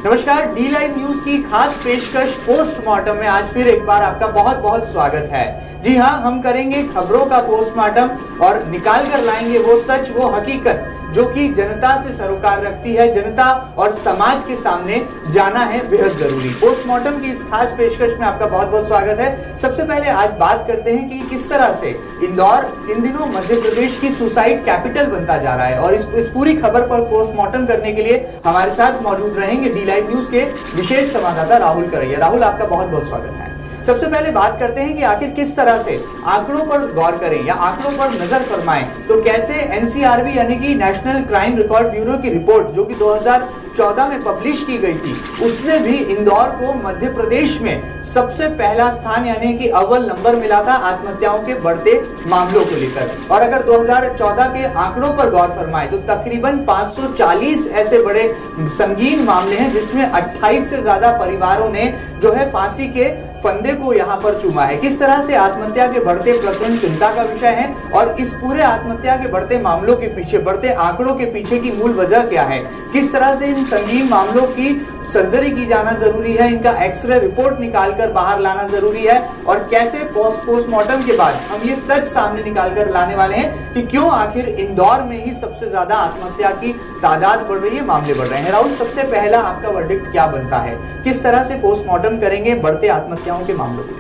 नमस्कार, D live news की खास पेशकश पोस्टमार्टम में आज फिर एक बार आपका बहुत बहुत स्वागत है। जी हाँ, हम करेंगे खबरों का पोस्टमार्टम और निकाल कर लाएंगे वो सच, वो हकीकत जो कि जनता से सरोकार रखती है, जनता और समाज के सामने जाना है बेहद जरूरी। पोस्टमार्टम की इस खास पेशकश में आपका बहुत बहुत स्वागत है। सबसे पहले आज बात करते हैं कि किस तरह से इंदौर इन दिनों मध्य प्रदेश की सुसाइड कैपिटल बनता जा रहा है, और इस पूरी खबर पर पोस्टमार्टम करने के लिए हमारे साथ मौजूद रहेंगे डी लाइव न्यूज के विशेष संवाददाता राहुल करैया। राहुल, आपका बहुत बहुत स्वागत है। सबसे पहले बात करते हैं कि आखिर किस तरह से आंकड़ों पर गौर करें या आंकड़ों पर नजर फरमाएं तो कैसे एनसीआरबी यानी कि नेशनल क्राइम रिकॉर्ड ब्यूरो की रिपोर्ट जो कि 2014 में पब्लिश की गई थी, उसने भी इंदौर को मध्य प्रदेश में सबसे पहला स्थान यानी कि अव्वल नंबर मिला था आत्महत्याओं के बढ़ते मामलों को लेकर। और अगर 2014 के आंकड़ों पर गौर फरमाएं तो तकरीबन 540 ऐसे बड़े संगीन मामले हैं जिसमें 28 से ज्यादा परिवारों ने जो है फांसी के फंदे को यहां पर चूमा है। किस तरह से आत्महत्या के बढ़ते प्रकरण चिंता का विषय है और इस पूरे आत्महत्या के बढ़ते मामलों के पीछे, बढ़ते आंकड़ों के पीछे की मूल वजह क्या है, किस तरह से इन संगीन मामलों की सर्जरी की जाना जरूरी है, इनका एक्सरे रिपोर्ट निकालकर बाहर लाना जरूरी है, और कैसे पोस्टमार्टम के बाद हम ये सच सामने निकालकर लाने वाले हैं कि क्यों आखिर इंदौर में ही सबसे ज्यादा आत्महत्या की तादाद बढ़ रही है, मामले बढ़ रहे हैं। राहुल, सबसे पहला आपका वर्डिक्ट क्या बनता है, किस तरह से पोस्टमार्टम करेंगे बढ़ते आत्महत्याओं के मामलों को?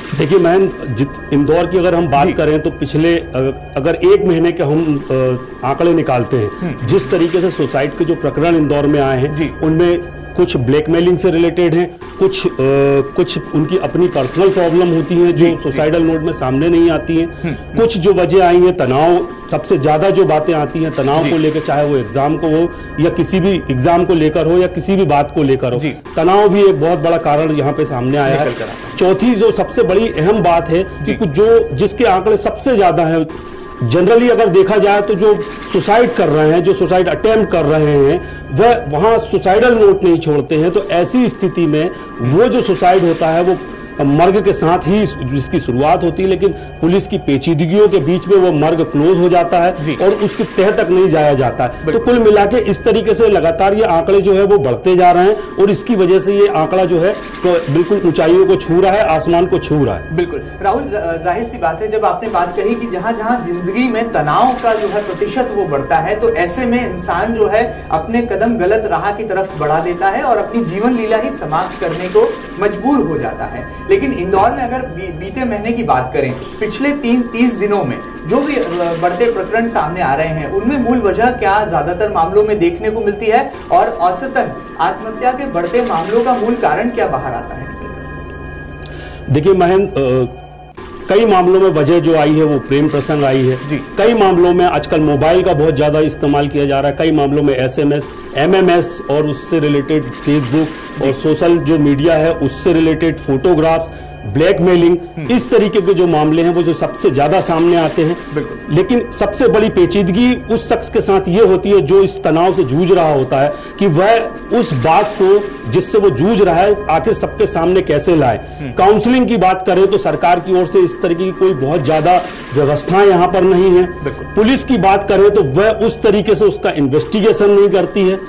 देखिए मैम, इंदौर की अगर हम बात करें तो पिछले अगर एक महीने के हम आंकड़े निकालते हैं, जिस तरीके से सुसाइड के जो प्रकरण इंदौर में आए हैं उनमें कुछ ब्लैकमेलिंग से रिलेटेड हैं, कुछ उनकी अपनी पर्सनल प्रॉब्लम होती हैं जो सुसाइडल नोट में सामने नहीं आती हैं, कुछ जो वजह आई है तनाव, सबसे ज्यादा जो बातें आती हैं तनाव को लेकर, चाहे वो एग्जाम को हो या किसी भी एग्जाम को लेकर हो या किसी भी बात को लेकर हो, तनाव भी एक बहुत बड़ा कारण यहाँ पे सामने आया है। चौथी जो सबसे बड़ी अहम बात है कि जिसके आंकड़े सबसे ज्यादा है जनरली अगर देखा जाए तो जो सुसाइड कर रहे हैं, जो सुसाइड अटेम्प्ट कर रहे हैं, वह वहां सुसाइडल नोट नहीं छोड़ते हैं। तो ऐसी स्थिति में वो जो सुसाइड होता है वो मर्ग के साथ ही जिसकी शुरुआत होती है, लेकिन पुलिस की पेचीदगियों के बीच में वो मर्ग क्लोज हो जाता है और उसके तह तक नहीं जाया जाता है। तो कुल मिला के इस तरीके से लगातार ये आंकड़े जो है वो बढ़ते जा रहे हैं और इसकी वजह से ये आंकड़ा जो है तो बिल्कुल ऊंचाइयों को छू रहा है, आसमान को छू रहा है। बिल्कुल राहुल, जाहिर सी बात है जब आपने बात कही कि जहां जहां जिंदगी में तनाव का जो है प्रतिशत वो बढ़ता है, तो ऐसे में इंसान जो है अपने कदम गलत राह की तरफ बढ़ा देता है और अपनी जीवन लीला ही समाप्त करने को मजबूर हो जाता है। लेकिन इंदौर में अगर बीते महीने की बात करें, पिछले 30 दिनों में जो भी बढ़ते प्रकरण सामने आ रहे हैं उनमें मूल वजह क्या ज्यादातर मामलों में देखने को मिलती है, और औसतन आत्महत्या के बढ़ते मामलों का मूल कारण क्या बाहर आता है? देखिए महेंद्र, कई मामलों में वजह जो आई है वो प्रेम प्रसंग आई है। कई मामलों में आजकल मोबाइल का बहुत ज्यादा इस्तेमाल किया जा रहा है, कई मामलों में SMS, MMS और उससे रिलेटेड फेसबुक और सोशल जो मीडिया है उससे रिलेटेड फोटोग्राफ्स, ब्लैकमेलिंग, इस तरीके के जो मामले हैं वो जो सबसे ज्यादा सामने आते हैं। लेकिन सबसे बड़ी पेचीदगी उस शख्स के साथ ये होती है जो इस तनाव से जूझ रहा होता है कि वह उस बात को जिससे वो जूझ रहा है आखिर सबके सामने कैसे लाए। काउंसलिंग की बात करें तो सरकार की ओर से इस तरीके की कोई बहुत ज्यादा व्यवस्थाएं यहाँ पर नहीं है। पुलिस की बात करें तो वह उस तरीके से उसका इन्वेस्टिगेशन नहीं करती है।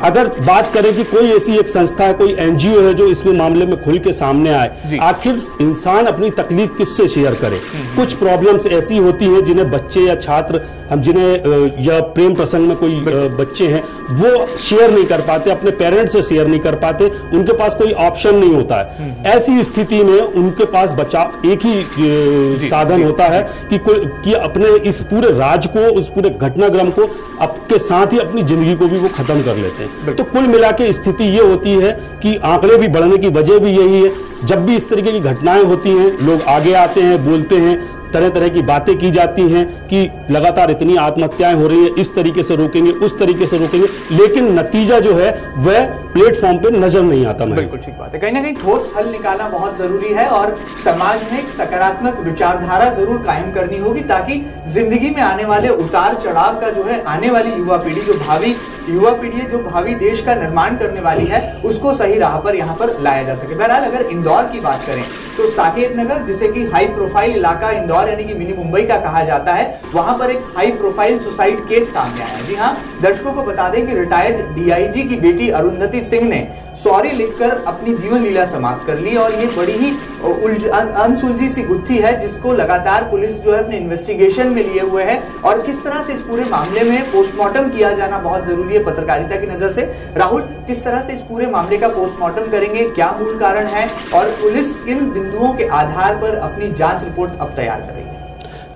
अगर बात करें कि कोई ऐसी एक संस्था है, कोई NGO है जो इसमें मामले में खुल के सामने आए, आखिर इंसान अपनी तकलीफ किससे शेयर करे? कुछ प्रॉब्लम्स ऐसी होती हैं जिन्हें बच्चे या छात्र, हम जिन्हें या प्रेम प्रसंग में कोई बच्चे हैं वो शेयर नहीं कर पाते, अपने पेरेंट्स से शेयर नहीं कर पाते, उनके पास कोई ऑप्शन नहीं होता है। ऐसी स्थिति में उनके पास बचाव एक ही साधन होता है कि अपने इस पूरे राज को, उस पूरे घटनाक्रम को आपके साथ ही अपनी जिंदगी को भी वो खत्म कर लेते हैं। तो कुल मिला के स्थिति ये होती है कि आंकड़े भी बढ़ने की वजह भी यही है। जब भी इस तरीके की घटनाएं होती हैं लोग आगे आते हैं, बोलते हैं, तरह तरह की बातें की जाती हैं कि लगातार इतनी आत्महत्याएं हो रही है, इस तरीके से रोकेंगे, उस तरीके से रोकेंगे, लेकिन नतीजा जो है वह प्लेटफॉर्म पे नजर नहीं आता। बिल्कुल ठीक बात है, कहीं ना कहीं ठोस हल निकालना बहुत जरूरी है और समाज में एक सकारात्मक विचारधारा जरूर कायम करनी होगी ताकि जिंदगी में आने वाले उतार चढ़ाव का जो है आने वाली युवा पीढ़ी, जो भावी युवा पीढ़ी जो भावी देश का निर्माण करने वाली है उसको सही राह पर यहाँ पर लाया जा सके। बहरहाल अगर इंदौर की बात करें तो साकेत नगर, जिसे कि हाई प्रोफाइल इलाका इंदौर यानी कि मिनी मुंबई का कहा जाता है, वहां पर एक हाई प्रोफाइल सुसाइड केस सामने आया। जी हाँ, दर्शकों को बता दें कि रिटायर्ड डीआईजी की बेटी अरुंधति सिंह ने सॉरी लिखकर अपनी जीवन लीला समाप्त कर ली और ये बड़ी ही अनसुलझी सी गुत्थी है जिसको लगातार पुलिस जो है अपने इन्वेस्टिगेशन में लिए हुए है। और किस तरह से इस पूरे मामले में पोस्टमार्टम किया जाना बहुत जरूरी है पत्रकारिता की नजर से। राहुल, किस तरह से इस पूरे मामले का पोस्टमार्टम करेंगे, क्या मूल कारण है और पुलिस किन बिंदुओं के आधार पर अपनी जांच रिपोर्ट अब तैयार करेगी?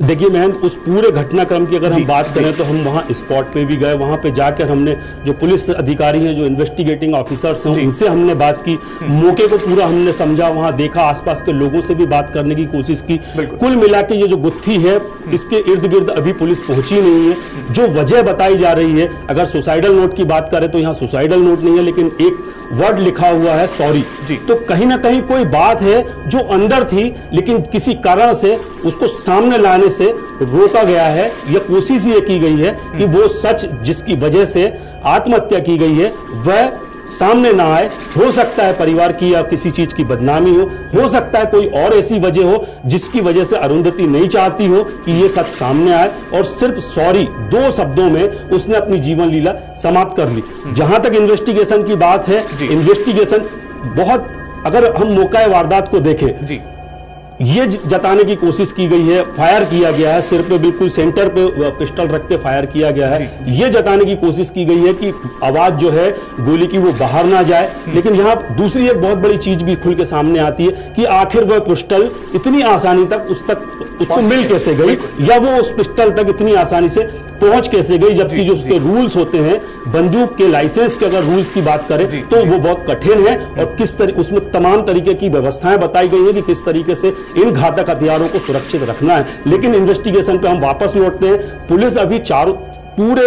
देखिए महंत, उस पूरे घटनाक्रम की अगर हम बात करें तो हम वहां स्पॉट पे भी गए। वहां पे जाकर हमने जो पुलिस अधिकारी हैं, जो इन्वेस्टिगेटिंग ऑफिसर्स हैं, उनसे हमने बात की, मौके को पूरा हमने समझा, वहां देखा, आसपास के लोगों से भी बात करने की कोशिश की। कुल मिला के ये जो गुत्थी है इसके इर्द गिर्द अभी पुलिस पहुंची नहीं है। जो वजह बताई जा रही है, अगर सुसाइडल नोट की बात करें तो यहाँ सुसाइडल नोट नहीं है, लेकिन एक वर्ड लिखा हुआ है सॉरी। तो कहीं ना कहीं कोई बात है जो अंदर थी लेकिन किसी कारण से उसको सामने लाने से रोका गया है, या कोशिश ये की गई है कि वो सच जिसकी वजह से आत्महत्या की गई है वह सामने ना आए। हो सकता है परिवार की या किसी चीज की बदनामी हो सकता है कोई और ऐसी वजह हो जिसकी वजह से अरुंधति नहीं चाहती हो कि ये सच सामने आए, और सिर्फ सॉरी 2 शब्दों में उसने अपनी जीवन लीला समाप्त कर ली। जहां तक इन्वेस्टिगेशन की बात है, इन्वेस्टिगेशन बहुत, अगर हम मौका वारदात को देखें, ये जताने की कोशिश की गई है, फायर किया गया है, सिर पे बिल्कुल सेंटर पे पिस्टल रख के फायर किया गया है। ये जताने की कोशिश की गई है कि आवाज जो है गोली की वो बाहर ना जाए। लेकिन यहाँ दूसरी एक बहुत बड़ी चीज भी खुल के सामने आती है कि आखिर वह पिस्टल इतनी आसानी तक उसको मिल कैसे गई, या वो उस पिस्टल तक इतनी आसानी से पहुंच कैसे गई, जबकि जो उसके रूल्स होते हैं बंदूक के लाइसेंस के, अगर रूल्स की बात करें तो वो बहुत कठिन है। और किस तरह उसमें तमाम तरीके की व्यवस्थाएं बताई गई है कि किस तरीके से इन घातक हथियारों को सुरक्षित रखना है। लेकिन इन्वेस्टिगेशन पे हम वापस लौटते हैं। पुलिस अभी पूरे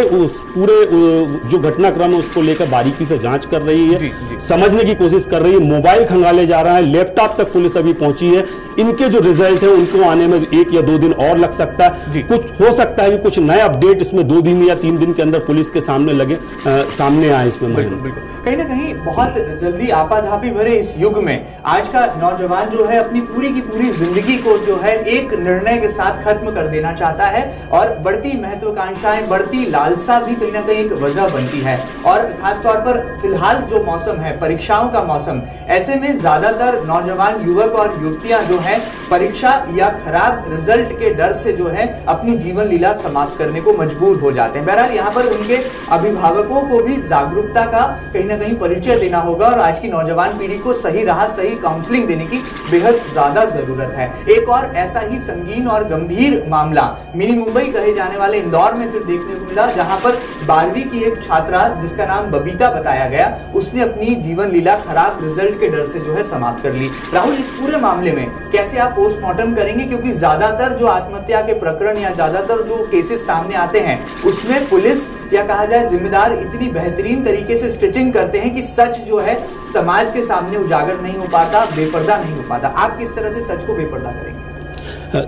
जो घटनाक्रम है उसको लेकर बारीकी से जांच कर रही है, समझने की कोशिश कर रही है। मोबाइल खंगाले जा रहा है, लैपटॉप तक पुलिस अभी पहुंची है। इनके जो रिजल्ट है उनको आने में 1 या 2 दिन और लग सकता है। कुछ हो सकता है कि कुछ नए अपडेट इसमें 2 दिन या 3 दिन के अंदर पुलिस के सामने आए इसमें। बिल्कुल कहीं ना कहीं बहुत जल्दी आपाधापी भरे इस युग में आज का नौजवान जो है अपनी पूरी की पूरी जिंदगी को जो है एक निर्णय के साथ खत्म कर देना चाहता है, और बढ़ती महत्वाकांक्षाएं, बढ़ती लालसा भी कहीं ना कहीं एक वजह बनती है। और खासतौर पर फिलहाल जो मौसम है, परीक्षाओं का मौसम, ऐसे में ज्यादातर नौजवान युवक और युवतियां जो है परीक्षा या खराब रिजल्ट के डर से जो है अपनी जीवन लीला समाप्त करने को मजबूर हो जाते हैं। बहरहाल यहाँ पर उनके अभिभावकों को भी जागरूकता का कहीं ना कहीं परिचय देना होगा और आज की नौजवान पीढ़ी को सही राह, सही काउंसलिंग देने की बेहद ज्यादा जरूरत है। एक और ऐसा ही संगीन और गंभीर मामला मिनी मुंबई कहे जाने वाले इंदौर में फिर देखने को मिला, जहां पर 12वीं की एक छात्रा जिसका नाम बबीता बताया गया, उसने अपनी जीवन लीला खराब रिजल्ट के डर से जो है समाप्त कर ली। राहुल, इस पूरे मामले में कैसे आप पोस्टमार्टम करेंगे, क्योंकि ज्यादातर जो आत्महत्या के प्रकरण या ज्यादातर जो केसेस सामने आते हैं उसमें पुलिस या कहा जाए जिम्मेदार इतनी बेहतरीन तरीके से स्टिचिंग करते हैं कि सच जो है समाज के सामने उजागर नहीं हो पाता, बेपर्दा नहीं हो पाता। आप किस तरह से सच को बेपर्दा करेंगे?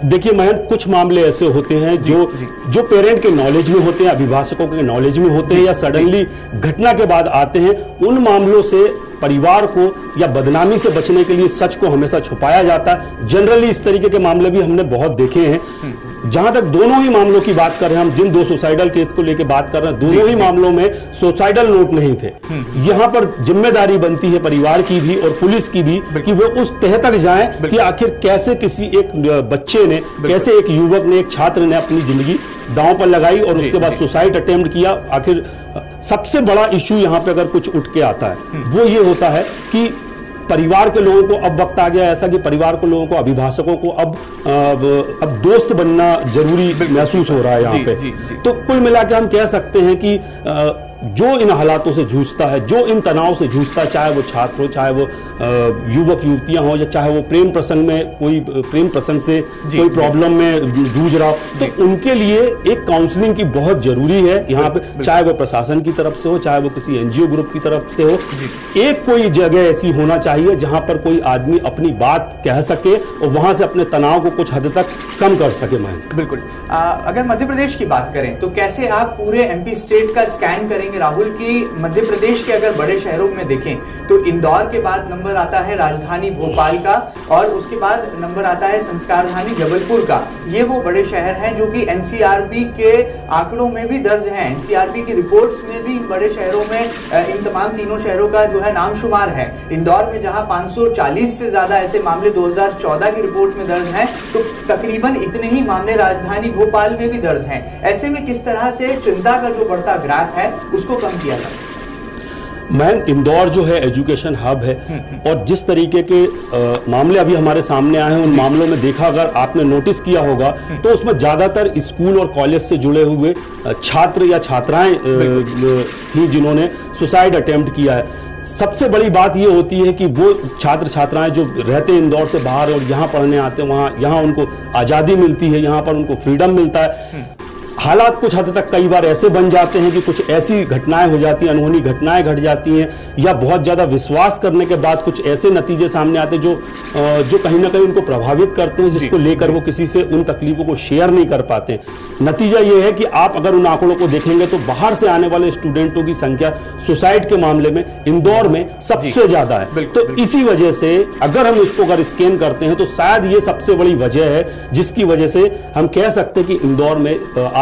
देखिए महेंद्र, कुछ मामले ऐसे होते हैं जो पेरेंट के नॉलेज में होते हैं, अभिभाषकों के नॉलेज में होते हैं, या सडनली घटना के बाद आते हैं। उन मामलों से परिवार को या बदनामी से बचने के लिए सच को हमेशा छुपाया जाता है। जनरली इस तरीके के मामले भी हमने बहुत देखे हैं। जहां तक दोनों ही मामलों की बात कर रहे हैं, हम जिन 2 सुसाइडल केस को लेकर बात कर रहे हैं, दोनों ही मामलों में सुसाइडल नोट नहीं थे। यहां पर जिम्मेदारी बनती है परिवार की भी और पुलिस की भी कि वो उस तह तक जाएं कि आखिर कैसे किसी एक बच्चे ने, कैसे एक युवक ने, एक छात्र ने अपनी जिंदगी दांव पर लगाई और उसके बाद सुसाइड अटेम्प्ट किया। आखिर सबसे बड़ा इश्यू यहां पे अगर कुछ उठ के आता है वो ये होता है कि परिवार के लोगों को अब वक्त आ गया ऐसा कि परिवार के लोगों को, अभिभाषकों को अब दोस्त बनना जरूरी महसूस हो रहा है यहाँ पे। तो कुल मिला के हम कह सकते हैं कि जो इन हालातों से जूझता है, जो इन तनाव से जूझता है, चाहे वो छात्र हो, चाहे वो युवक युवतियां हो, या चाहे वो प्रेम प्रसंग में प्रेम प्रसंग से कोई प्रॉब्लम में जूझ रहा हो, तो उनके लिए एक काउंसलिंग की बहुत जरूरी है यहाँ पे। चाहे वो प्रशासन की तरफ से हो, चाहे वो किसी एनजीओ ग्रुप की तरफ से हो, एक कोई जगह ऐसी होना चाहिए जहां पर कोई आदमी अपनी बात कह सके और वहां से अपने तनाव को कुछ हद तक कम कर सके। मैं बिल्कुल, अगर मध्य प्रदेश की बात करें तो कैसे आप पूरे एमपी स्टेट का स्कैन करेंगे करेंगे राहुल कि मध्य प्रदेश के अगर बड़े शहरों में देखें तो इंदौर के बाद नंबर आता है राजधानी भोपाल का, और उसके बाद नंबर आता है संस्कारधानी जबलपुर का। ये वो बड़े शहर हैं जो कि एनसीआरबी के आंकड़ों में भी दर्ज हैं, एनसीआरबी की रिपोर्ट्स में भी इन बड़े शहरों में इन तमाम तीनों शहरों का जो है नाम शुमार है। इंदौर में जहां 540 से ज्यादा ऐसे मामले 2014 की रिपोर्ट में दर्ज हैं, तो तकरीबन इतने ही मामले राजधानी भोपाल में भी दर्ज हैं। ऐसे में किस तरह से चिंता का जो बढ़ता ग्राफ है उसको कम किया जाए? मैन, इंदौर जो है एजुकेशन हब है, और जिस तरीके के मामले अभी हमारे सामने आए हैं उन मामलों में देखा, अगर आपने नोटिस किया होगा तो उसमें ज्यादातर स्कूल और कॉलेज से जुड़े हुए छात्र या छात्राएं थी जिन्होंने सुसाइड अटेम्प्ट किया है। सबसे बड़ी बात ये होती है कि वो छात्र छात्राएं जो रहते हैं इंदौर से बाहर और यहाँ पढ़ने आते हैं, यहाँ उनको आज़ादी मिलती है, यहाँ पर उनको फ्रीडम मिलता है। हालात कुछ हद तक कई बार ऐसे बन जाते हैं कि कुछ ऐसी घटनाएं हो जाती हैं, अनहोनी घटनाएं घट जाती हैं, या बहुत ज़्यादा विश्वास करने के बाद कुछ ऐसे नतीजे सामने आते हैं जो कहीं ना कहीं उनको प्रभावित करते हैं, जिसको लेकर वो किसी से उन तकलीफों को शेयर नहीं कर पाते। नतीजा ये है कि आप अगर उन आंकड़ों को देखेंगे तो बाहर से आने वाले स्टूडेंटों की संख्या सुसाइड के मामले में इंदौर में सबसे ज्यादा है। तो इसी वजह से अगर हम इसको अगर स्कैन करते हैं तो शायद ये सबसे बड़ी वजह है जिसकी वजह से हम कह सकते हैं कि इंदौर में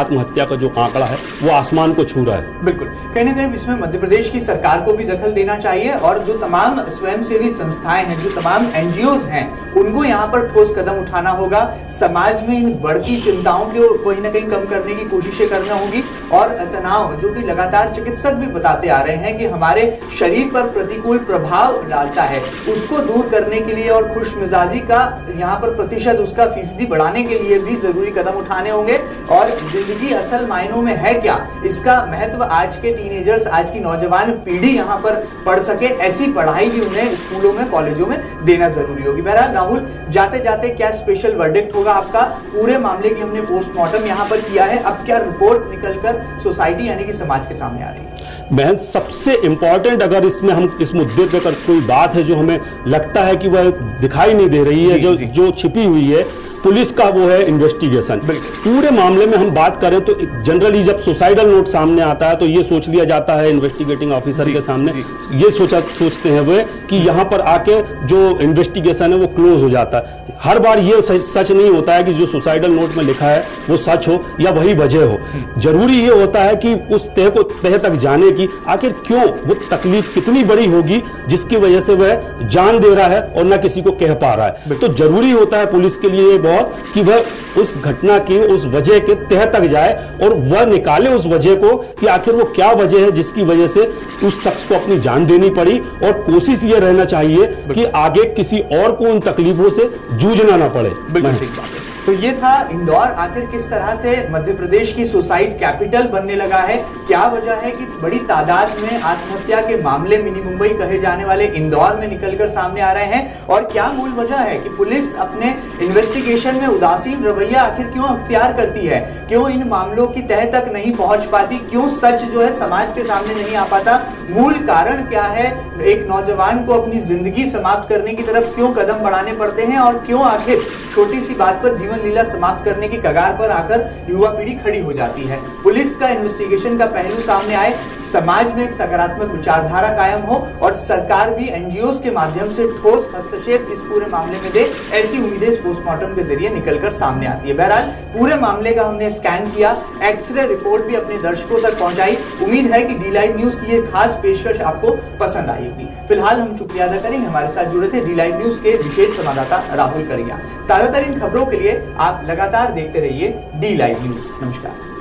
आत्महत्या का जो आंकड़ा है वो आसमान को छू रहा है। बिल्कुल, कहीं ना कहीं इसमें मध्य प्रदेश की सरकार को भी दखल देना चाहिए, और जो तमाम स्वयंसेवी संस्थाएं हैं, जो तमाम एनजीओज हैं, उनको यहाँ पर ठोस कदम उठाना होगा। समाज में इन बढ़ती चिंताओं को कहीं ना कहीं कम करने की कोशिशें करना होगी, और तनाव जो कि लगातार चिकित्सक भी बताते आ रहे हैं कि हमारे शरीर पर प्रतिकूल प्रभाव डालता है, उसको दूर करने के लिए और खुश मिजाजी का यहाँ पर प्रतिशत उसका फीसदी बढ़ाने के लिए भी जरूरी कदम उठाने होंगे। और जिंदगी असल मायनों में है क्या, इसका महत्व आज के टीनेजर्स, आज की नौजवान पीढ़ी यहाँ पर पढ़ सके, ऐसी पढ़ाई भी उन्हें स्कूलों में कॉलेजों में देना जरूरी होगी। बहरहाल राहुल, जाते जाते क्या स्पेशल वर्डिक्ट होगा आपका? पूरे मामले की हमने पोस्टमार्टम यहाँ पर किया है, अब क्या रिपोर्ट निकलकर सोसाइटी यानी कि समाज के सामने आ रही है? बहन, सबसे इंपॉर्टेंट अगर इसमें हम इस मुद्दे पे अगर कोई बात है जो हमें लगता है कि वह दिखाई नहीं दे रही है, जो छिपी हुई है, पुलिस का वो है इन्वेस्टिगेशन। पूरे मामले में हम बात करें तो जनरली जब सुसाइडल नोट सामने आता है तो ये सोच लिया जाता है इन्वेस्टिगेटिंग ऑफिसर के सामने, ये सोचते हैं वो कि यहाँ पर आके जो इन्वेस्टिगेशन है वो क्लोज हो जाता है। हर बार ये सच नहीं होता है कि जो सुसाइडल नोट में लिखा है वो सच हो या वही वजह हो। जरूरी ये होता है कि उस तह तक जाने की आखिर क्यों, वो तकलीफ कितनी बड़ी होगी जिसकी वजह से वह जान दे रहा है और ना किसी को कह पा रहा है। तो जरूरी होता है पुलिस के लिए बहुत कि वह उस घटना की, उस वजह के तह तक जाए और वह निकाले उस वजह को कि आखिर वो क्या वजह है जिसकी वजह से उस शख्स को अपनी जान देनी पड़ी। और कोशिश ये रहना चाहिए कि आगे किसी और को उन तकलीफों से जूझना ना पड़े। बिल्कुल ठीक बात है। तो ये था इंदौर आखिर किस तरह से मध्य प्रदेश की सुसाइड कैपिटल बनने लगा है, क्या वजह है कि बड़ी तादाद में आत्महत्या के मामले मिनी मुंबई कहे जाने वाले इंदौर में निकलकर सामने आ रहे हैं, और क्या मूल वजह है कि पुलिस अपने इन्वेस्टिगेशन में उदासीन रवैया आखिर क्यों अख्तियार करती है, क्यों इन मामलों की तह तक नहीं पहुंच पाती, क्यों सच जो है समाज के सामने नहीं आ पाता, मूल कारण क्या है, एक नौजवान को अपनी जिंदगी समाप्त करने की तरफ क्यों कदम बढ़ाने पड़ते हैं, और क्यों आखिर छोटी सी बात पर जीवन लीला समाप्त करने की कगार पर आकर युवा पीढ़ी खड़ी हो जाती है। पुलिस का इन्वेस्टिगेशन का पहलू सामने आए, समाज में एक सकारात्मक विचारधारा कायम हो, और सरकार भी एनजीओज के माध्यम से ठोस हस्तक्षेप इस पूरे मामले में दे, ऐसी उम्मीदें इस पोस्टमार्टम के जरिए निकलकर सामने आती है। बहरहाल पूरे मामले का हमने स्कैन किया, एक्सरे रिपोर्ट भी अपने दर्शकों तक पहुंचाई। उम्मीद है कि डी लाइव न्यूज की ये खास पेशकश आपको पसंद आई होगी। फिलहाल हम शुक्रिया अदा करेंगे, हमारे साथ जुड़े थे डी लाइव न्यूज के विशेष संवाददाता राहुल करिया। ताजा तरीन खबरों के लिए आप लगातार देखते रहिए डी लाइव न्यूज। नमस्कार।